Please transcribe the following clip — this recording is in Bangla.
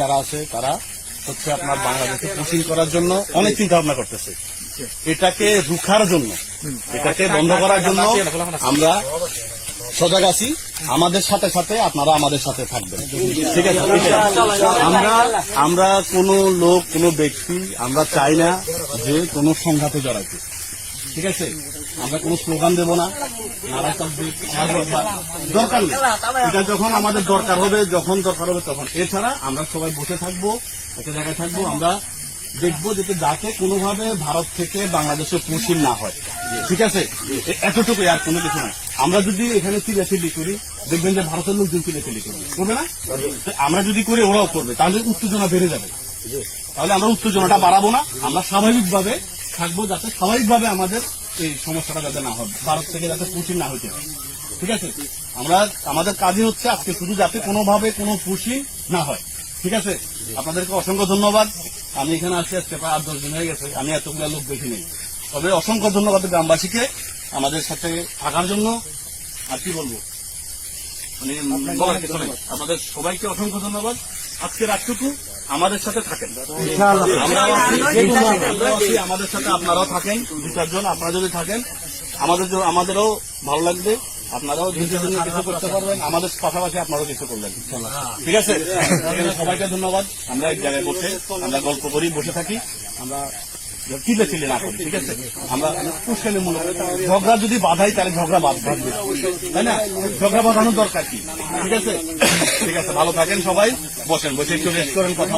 যারা আছে তারা হচ্ছে আপনার বাংলাদেশে পুশিং করার জন্য অনেক চিন্তা ভাবনা করতেছে। এটাকে রুখার জন্য, এটাকে বন্ধ করার জন্য আমরা সজাগ আছি। আমাদের সাথে সাথে আপনারা আমাদের সাথে থাকবেন, ঠিক আছে? আমরা কোনো লোক, কোনো ব্যক্তি আমরা চাই না যে কোনো সংঘাতে জড়াইতে, ঠিক আছে? আমরা কোনো স্লোগান দেব না, দরকার নেই। এটা যখন আমাদের দরকার হবে, যখন দরকার হবে তখন। এছাড়া আমরা সবাই বসে থাকবো, একটা জায়গায় থাকবো, আমরা দেখবো যাতে কোনোভাবে ভারত থেকে বাংলাদেশে পুশিং না হয়, ঠিক আছে? এতটুকু, আর কোনো কিছু নয়। আমরা যদি এখানে চিল্লাচিল্লি করি, দেখবেন যে ভারতের লোকজন চিল্লাচিল্লি করবে না? আমরা যদি করি ওরাও করবে, তাহলে উত্তেজনা বেড়ে যাবে। তাহলে আমরা উত্তেজনাটা বাড়াবো না, আমরা স্বাভাবিকভাবে থাকবো, যাতে স্বাভাবিকভাবে আমাদের এই সমস্যাটা যাতে না হয়, ভারত থেকে যাতে পুশিং না হইতে হয়, ঠিক আছে? আমাদের কাজই হচ্ছে আজকে শুধু যাতে কোনোভাবে কোনো পুশিং না হয়, ঠিক আছে? আপনাদেরকে অসংখ্য ধন্যবাদ। আমি এখানে আসি আজকে প্রায় 8-10 দিন হয়ে গেছে, আমি এতগুলো লোক দেখিনি। তবে অসংখ্য ধন্যবাদ গ্রামবাসীকে আমাদের সাথে থাকার জন্য। আর কি বলবো, আপনাদের সবাইকে অসংখ্য ধন্যবাদ। আজকে রাতটুকু আমাদের সাথে থাকেন, আমাদের সাথে আপনারাও থাকেন, 2-4 জন আপনারা যদি থাকেন আমাদেরও ভালো লাগবে। আপনারাও ধৈর্য জন্য কিছু করতে পারবেন, আমাদের পাশাপাশি আপনারাও কিছু করলেন, ঠিক আছে? সবাইকে ধন্যবাদ। আমরা এক জায়গায় বসে আমরা গল্প করি, বসে থাকি, আমরা চিল্লে না করি, ঠিক আছে? আমরা পুষ্কালীমূলক ঝগড়া যদি বাধাই, তাহলে ঝগড়া বাঁধবে, তাই না? ঝগড়া বাঁধানোর দরকার কি, ঠিক আছে? ঠিক আছে, ভালো থাকেন সবাই, বসেন, বসে একটু রেস্ট করেন, কথা